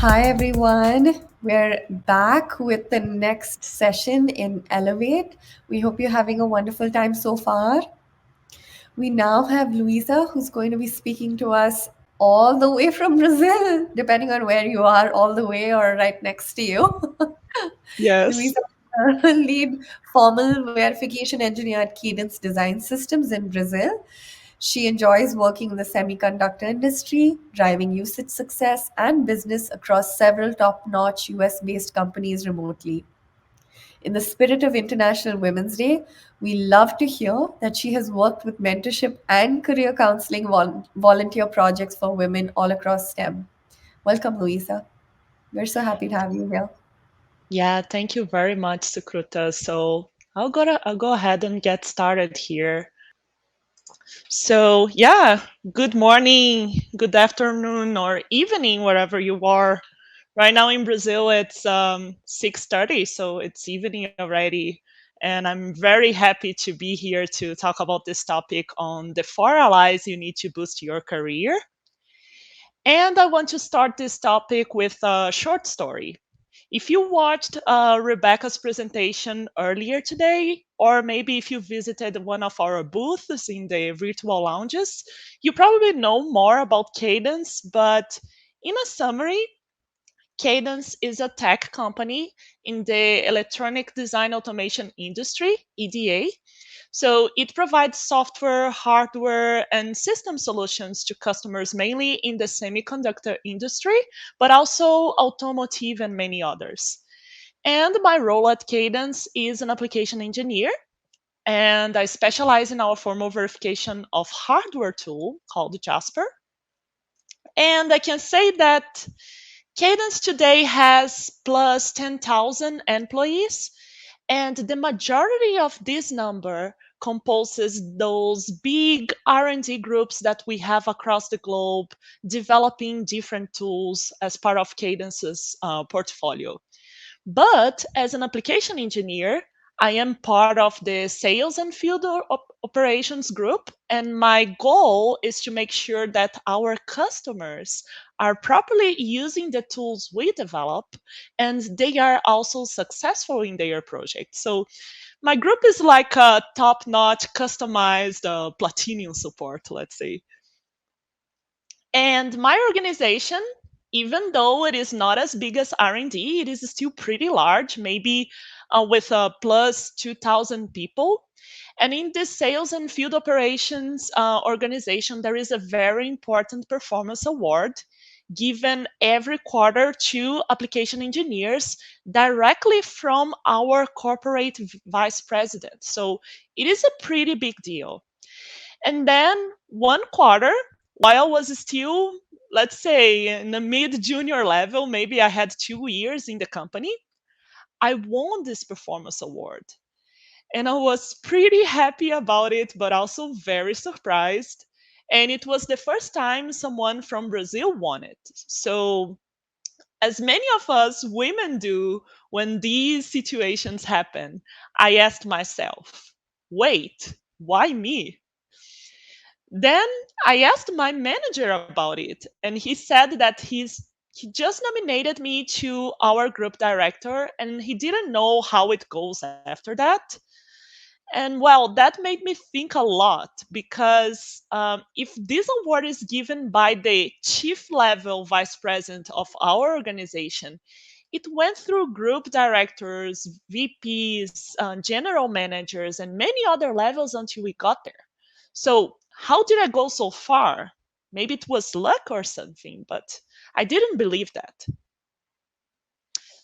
Hi, everyone. We're back with the next session in Elevate. We hope you're having a wonderful time so far. We now have Luisa, who's going to be speaking to us all the way from Brazil, depending on where you are, all the way or right next to you. Yes. Luisa, lead formal verification engineer at Cadence Design Systems in Brazil. She enjoys working in the semiconductor industry, driving usage success and business across several top notch US based companies remotely. In the spirit of International Women's Day, we love to hear that she has worked with mentorship and career counseling volunteer projects for women all across STEM. Welcome, Louisa. We're so happy to have you here. Yeah, thank you very much, Sukruta. So I'll go ahead and get started here. So yeah, good morning, good afternoon, or evening, wherever you are. Right now in Brazil, it's 6:30, so it's evening already. And I'm very happy to be here to talk about this topic on the four allies you need to boost your career. And I want to start this topic with a short story. If you watched Rebecca's presentation earlier today, or maybe if you visited one of our booths in the virtual lounges, you probably know more about Cadence. But in a summary, Cadence is a tech company in the electronic design automation industry, EDA. So it provides software, hardware, and system solutions to customers mainly in the semiconductor industry, but also automotive and many others. And my role at Cadence is an application engineer, and I specialize in our formal verification of hardware tool called Jasper. And I can say that Cadence today has plus 10,000 employees, and the majority of this number composes those big R&D groups that we have across the globe developing different tools as part of Cadence's portfolio. But as an application engineer, I am part of the sales and field operations group, and my goal is to make sure that our customers are properly using the tools we develop and they are also successful in their project. So my group is like a top-notch, customized platinum support, let's say. And my organization, even though it is not as big as R&D, it is still pretty large, maybe with plus 2,000 people. And in this sales and field operations organization, there is a very important performance award given every quarter to application engineers directly from our corporate vice president. So it is a pretty big deal. And then one quarter, while I was still, let's say, in the mid junior level, maybe I had 2 years in the company, I won this performance award. And I was pretty happy about it, but also very surprised. And it was the first time someone from Brazil won it. So, as many of us women do when these situations happen, I asked myself, wait, why me? Then I asked my manager about it, and he said that he just nominated me to our group director, and he didn't know how it goes after that. And well, that made me think a lot because if this award is given by the chief level vice president of our organization, it went through group directors, VPs, general managers, and many other levels until we got there. So, how did I go so far? Maybe it was luck or something, but I didn't believe that.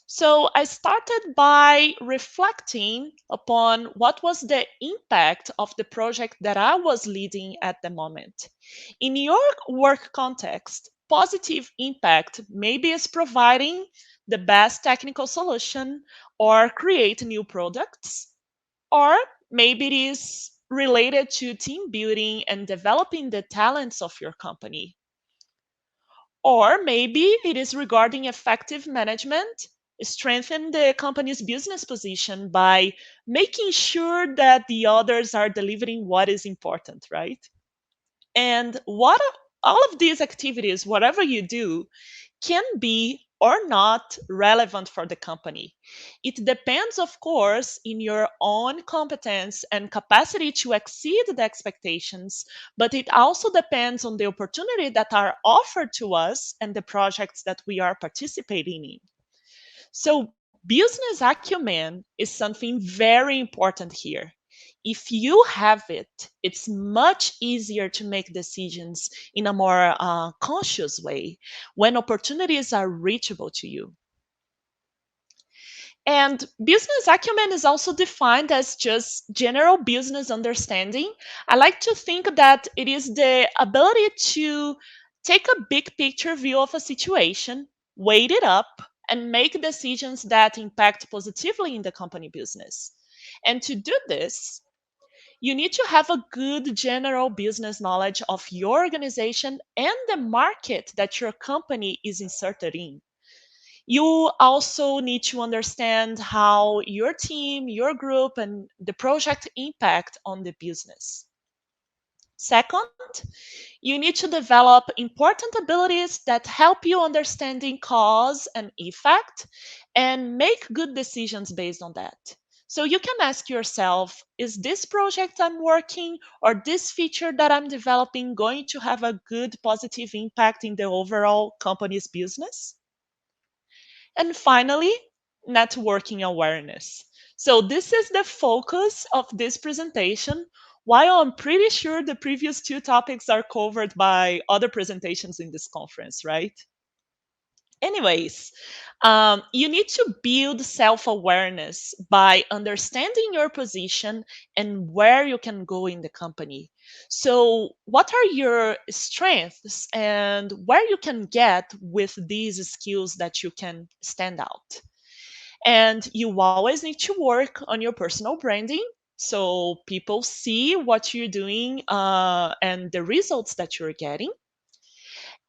So I started by reflecting upon what was the impact of the project that I was leading at the moment. In your work context, positive impact maybe is providing the best technical solution or create new products, or maybe it is related to team building and developing the talents of your company. Or maybe it is regarding effective management, strengthen the company's business position by making sure that the others are delivering what is important, right? And all of these activities, whatever you do, can be or not relevant for the company. It depends, of course, in your own competence and capacity to exceed the expectations, but it also depends on the opportunity that are offered to us and the projects that we are participating in. So, business acumen is something very important here. If you have it, it's much easier to make decisions in a more conscious way when opportunities are reachable to you. And business acumen is also defined as just general business understanding. I like to think that it is the ability to take a big picture view of a situation, weigh it up, and make decisions that impact positively in the company business. And to do this, you need to have a good general business knowledge of your organization and the market that your company is inserted in. You also need to understand how your team, your group, and the project impact on the business. Second, you need to develop important abilities that help you understanding cause and effect and make good decisions based on that. So you can ask yourself, is this project I'm working or this feature that I'm developing going to have a good positive impact in the overall company's business? And finally, networking awareness. So, this is the focus of this presentation. While I'm pretty sure the previous two topics are covered by other presentations in this conference, right? Anyways, you need to build self awareness by understanding your position and where you can go in the company. So, what are your strengths and where you can get with these skills that you can stand out? And you always need to work on your personal branding so people see what you're doing and the results that you're getting.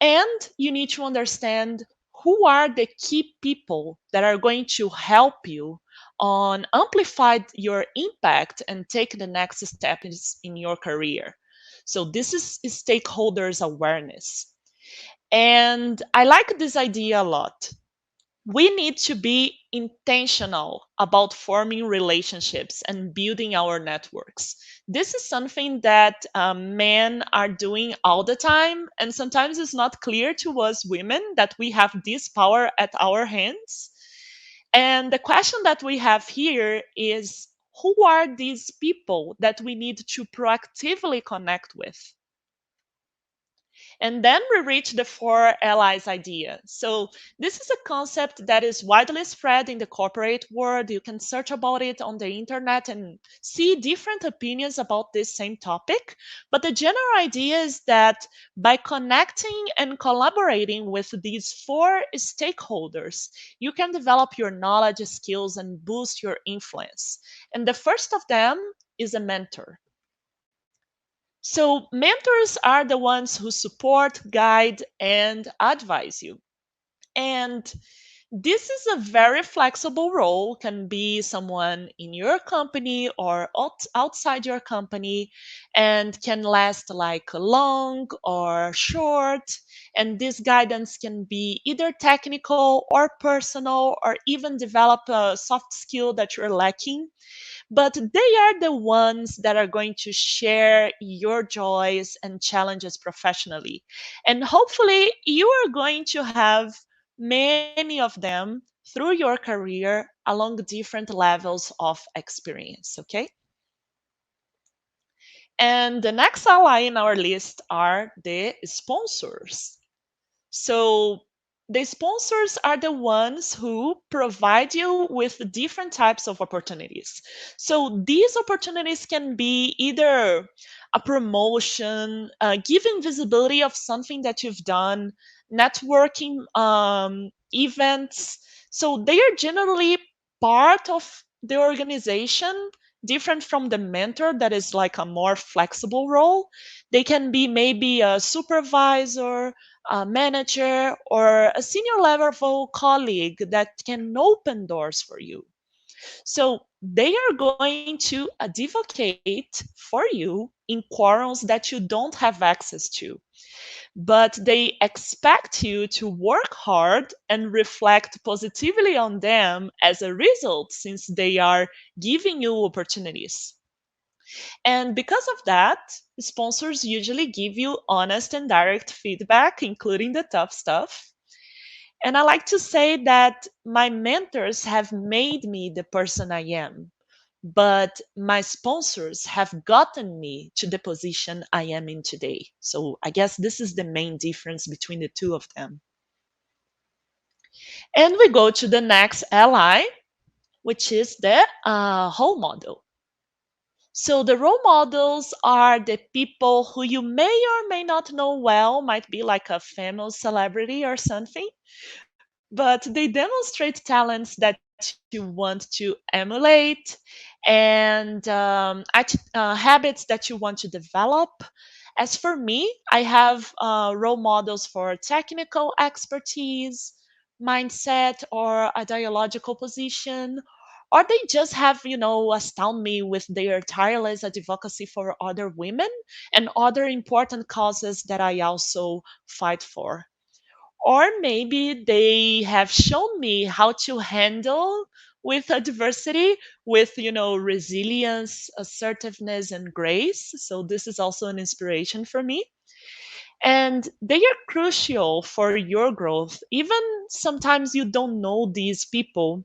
And you need to understand who are the key people that are going to help you on amplify your impact and take the next step in your career. So this is stakeholders awareness. And I like this idea a lot. We need to be intentional about forming relationships and building our networks. This is something that men are doing all the time, and sometimes it's not clear to us women that we have this power at our hands. And the question that we have here is, who are these people that we need to proactively connect with? And then we reach the four allies idea. So this is a concept that is widely spread in the corporate world. You can search about it on the internet and see different opinions about this same topic. But the general idea is that by connecting and collaborating with these four stakeholders, you can develop your knowledge, skills, and boost your influence. And the first of them is a mentor. So, mentors are the ones who support, guide, and advise you. And this is a very flexible role, can be someone in your company or outside your company, and can last like long or short. And this guidance can be either technical or personal, or even develop a soft skill that you're lacking, but they are the ones that are going to share your joys and challenges professionally. And hopefully, you are going to have many of them through your career along different levels of experience. Okay. And the next ally in our list are the sponsors. So the sponsors are the ones who provide you with different types of opportunities. So these opportunities can be either a promotion, giving visibility of something that you've done, networking events. So they are generally part of the organization, different from the mentor that is like a more flexible role. They can be maybe a supervisor, a manager, or a senior level colleague that can open doors for you. So they are going to advocate for you in quorums that you don't have access to. but they expect you to work hard and reflect positively on them as a result, since they are giving you opportunities. And because of that, sponsors usually give you honest and direct feedback, including the tough stuff. And I like to say that my mentors have made me the person I am, but my sponsors have gotten me to the position I am in today. So I guess this is the main difference between the two of them. And we go to the next ally, which is the role model. So the role models are the people who you may or may not know well, might be like a famous celebrity or something, but they demonstrate talents that you want to emulate and habits that you want to develop. As for me, I have role models for technical expertise, mindset, or ideological position, or they just have, astound me with their tireless advocacy for other women and other important causes that I also fight for. Or maybe they have shown me how to handle with adversity with, resilience, assertiveness, and grace. So this is also an inspiration for me. And they are crucial for your growth. Even sometimes you don't know these people,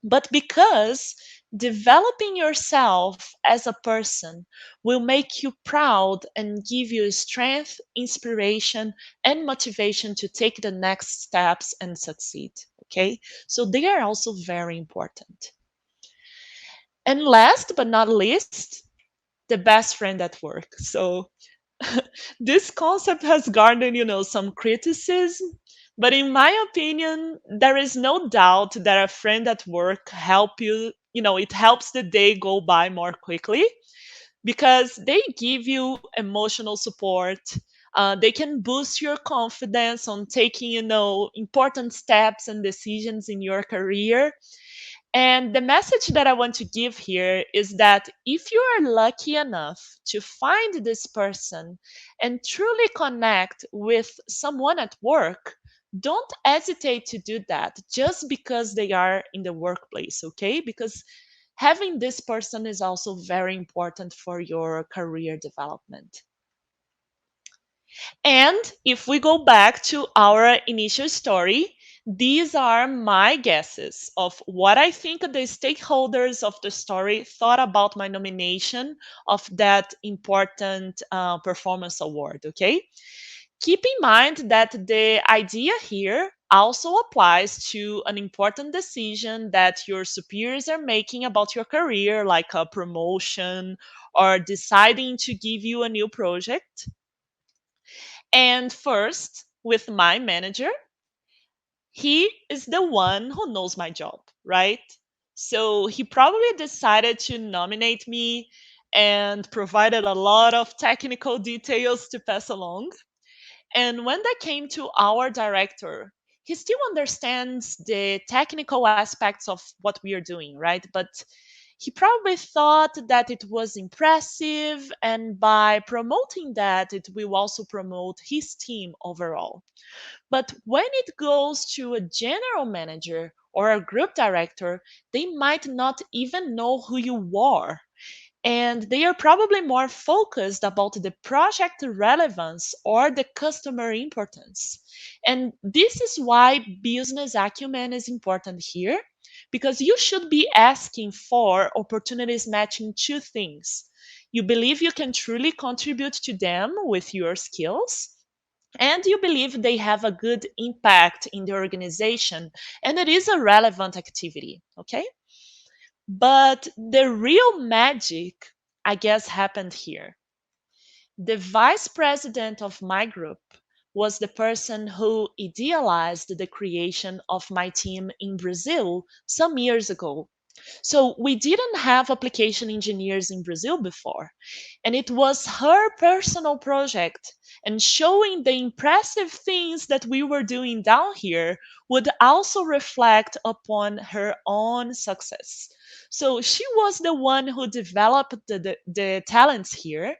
but because developing yourself as a person will make you proud and give you strength, inspiration, and motivation to take the next steps and succeed. Okay, so they are also very important. And last but not least, the best friend at work. So this concept has garnered, some criticism, but in my opinion, there is no doubt that a friend at work help you, it helps the day go by more quickly because they give you emotional support. They can boost your confidence on taking, important steps and decisions in your career. And the message that I want to give here is that if you are lucky enough to find this person and truly connect with someone at work, don't hesitate to do that just because they are in the workplace, okay? Because having this person is also very important for your career development. And if we go back to our initial story, these are my guesses of what I think the stakeholders of the story thought about my nomination of that important performance award. Okay. Keep in mind that the idea here also applies to an important decision that your superiors are making about your career, like a promotion or deciding to give you a new project. And first, with my manager, he is the one who knows my job, right? So he probably decided to nominate me and provided a lot of technical details to pass along. And when that came to our director, he still understands the technical aspects of what we are doing, right? But he probably thought that it was impressive, and by promoting that, it will also promote his team overall. But when it goes to a general manager or a group director, they might not even know who you are. And they are probably more focused about the project relevance or the customer importance. And this is why business acumen is important here, because you should be asking for opportunities matching two things. You believe you can truly contribute to them with your skills, and you believe they have a good impact in the organization and it is a relevant activity. Okay, but the real magic, I guess, happened here. The vice president of my group was the person who idealized the creation of my team in Brazil some years ago. So we didn't have application engineers in Brazil before, and it was her personal project. And showing the impressive things that we were doing down here would also reflect upon her own success. So she was the one who developed the talents here,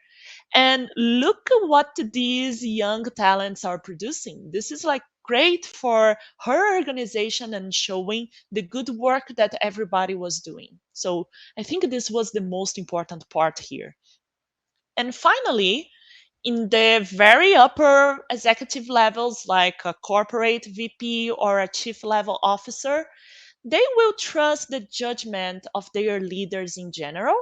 And look at what these young talents are producing. This is like great for her organization and showing the good work that everybody was doing. So I think this was the most important part here. And finally, in the very upper executive levels, like a corporate VP or a chief level officer, they will trust the judgment of their leaders in general,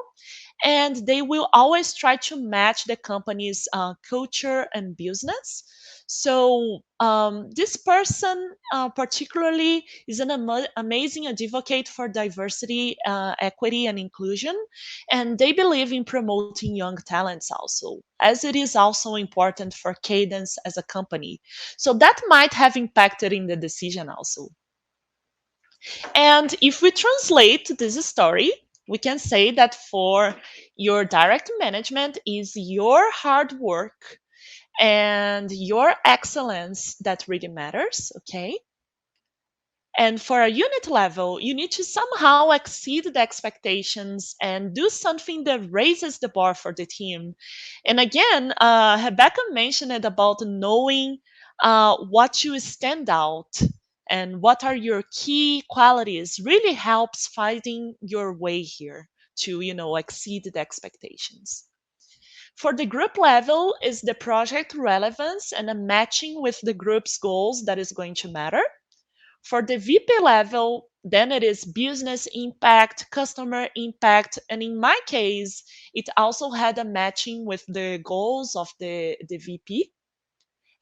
and they will always try to match the company's culture and business. So this person particularly is an amazing advocate for diversity, equity, and inclusion, and they believe in promoting young talents also, as it is also important for Cadence as a company. So that might have impacted in the decision also. And if we translate this story, we can say that for your direct management is your hard work and your excellence that really matters, okay? And for a unit level, you need to somehow exceed the expectations and do something that raises the bar for the team. And again, Rebecca mentioned it about knowing what you stand out and what are your key qualities really helps finding your way here to, exceed the expectations. For the group level is the project relevance and a matching with the group's goals that is going to matter. For the VP level, then it is business impact, customer impact, and in my case, it also had a matching with the goals of the VP.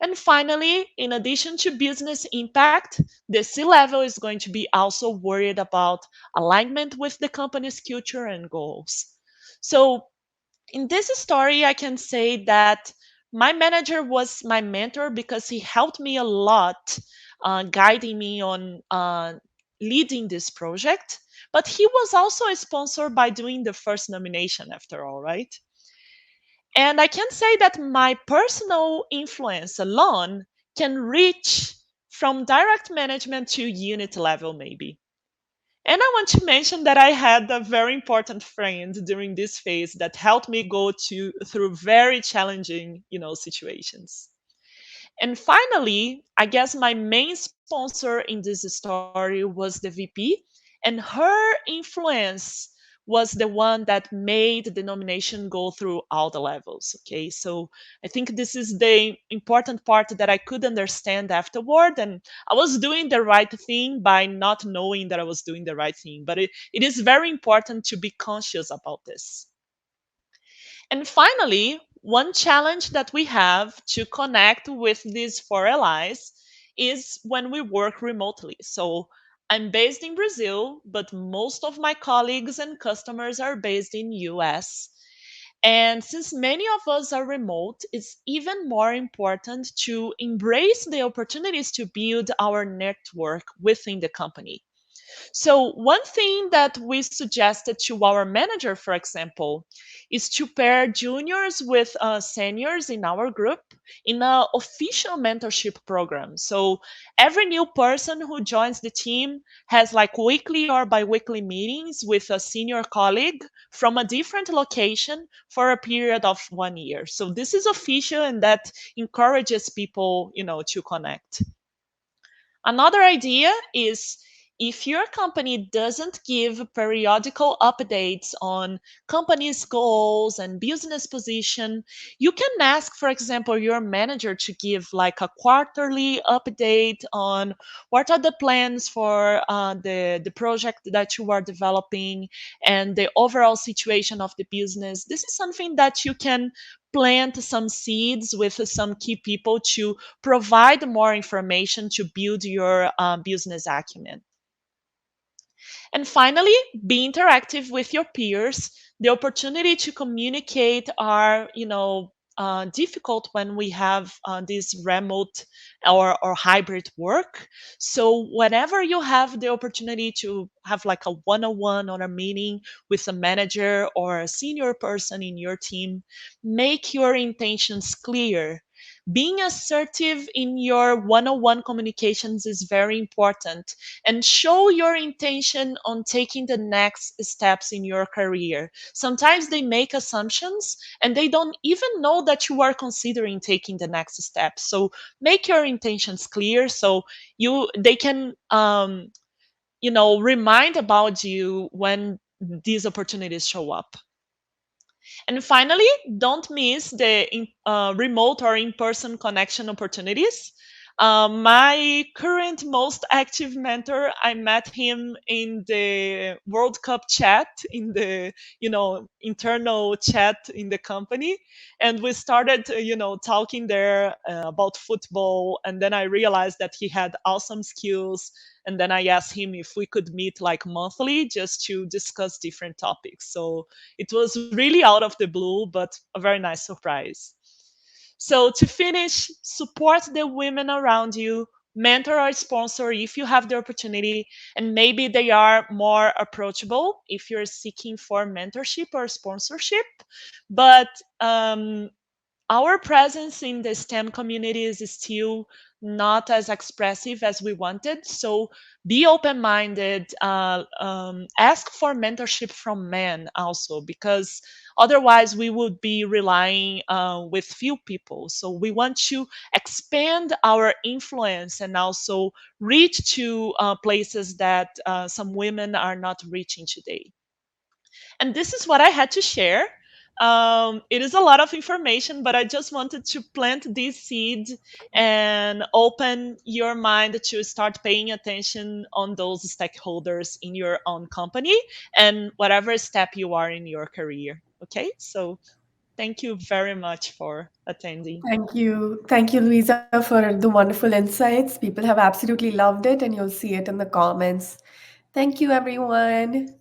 And finally, in addition to business impact, the C level is going to be also worried about alignment with the company's culture and goals. So in this story, I can say that my manager was my mentor because he helped me a lot, guiding me on leading this project. But he was also a sponsor by doing the first nomination, after all, right? And I can say that my personal influence alone can reach from direct management to unit level, maybe. And I want to mention that I had a very important friend during this phase that helped me go through very challenging, situations. And finally, I guess my main sponsor in this story was the VP, and her influence was the one that made the nomination go through all the levels. Okay, so I think this is the important part that I could understand afterward, and I was doing the right thing by not knowing that I was doing the right thing. But it is very important to be conscious about this. And finally, one challenge that we have to connect with these four allies is when we work remotely. So I'm based in Brazil, but most of my colleagues and customers are based in US. And since many of us are remote, it's even more important to embrace the opportunities to build our network within the company. So, one thing that we suggested to our manager, for example, is to pair juniors with seniors in our group in an official mentorship program. So, every new person who joins the team has like weekly or bi weekly meetings with a senior colleague from a different location for a period of 1 year. So, this is official and that encourages people, to connect. Another idea is if your company doesn't give periodical updates on company's goals and business position, you can ask, for example, your manager to give like a quarterly update on what are the plans for the project that you are developing and the overall situation of the business. This is something that you can plant some seeds with some key people to provide more information to build your business acumen. And finally, be interactive with your peers. The opportunity to communicate are, difficult when we have this remote or hybrid work. So whenever you have the opportunity to have like a one-on-one or a meeting with a manager or a senior person in your team, make your intentions clear Being assertive in your one-on-one communications is very important, and show your intention on taking the next steps in your career. Sometimes they make assumptions and they don't even know that you are considering taking the next step. So make your intentions clear so they can remind about you when these opportunities show up. And finally, don't miss the remote or in person connection opportunities. My current most active mentor, I met him in the World Cup chat, in the internal chat in the company, and we started talking there about football. And then I realized that he had awesome skills. And then I asked him if we could meet like monthly just to discuss different topics. So it was really out of the blue, but a very nice surprise. So, to finish, support the women around you, mentor or sponsor if you have the opportunity, and maybe they are more approachable if you're seeking for mentorship or sponsorship. But our presence in the STEM community is still not as expressive as we wanted. So be open minded, ask for mentorship from men also, because otherwise we would be relying with few people. So we want to expand our influence and also reach to places that some women are not reaching today. And this is what I had to share. It is a lot of information, but I just wanted to plant these seeds and open your mind to start paying attention on those stakeholders in your own company and whatever step you are in your career. Okay, so thank you very much for attending. Thank you. Thank you, Louisa, for the wonderful insights. People have absolutely loved it, and you'll see it in the comments. Thank you, everyone.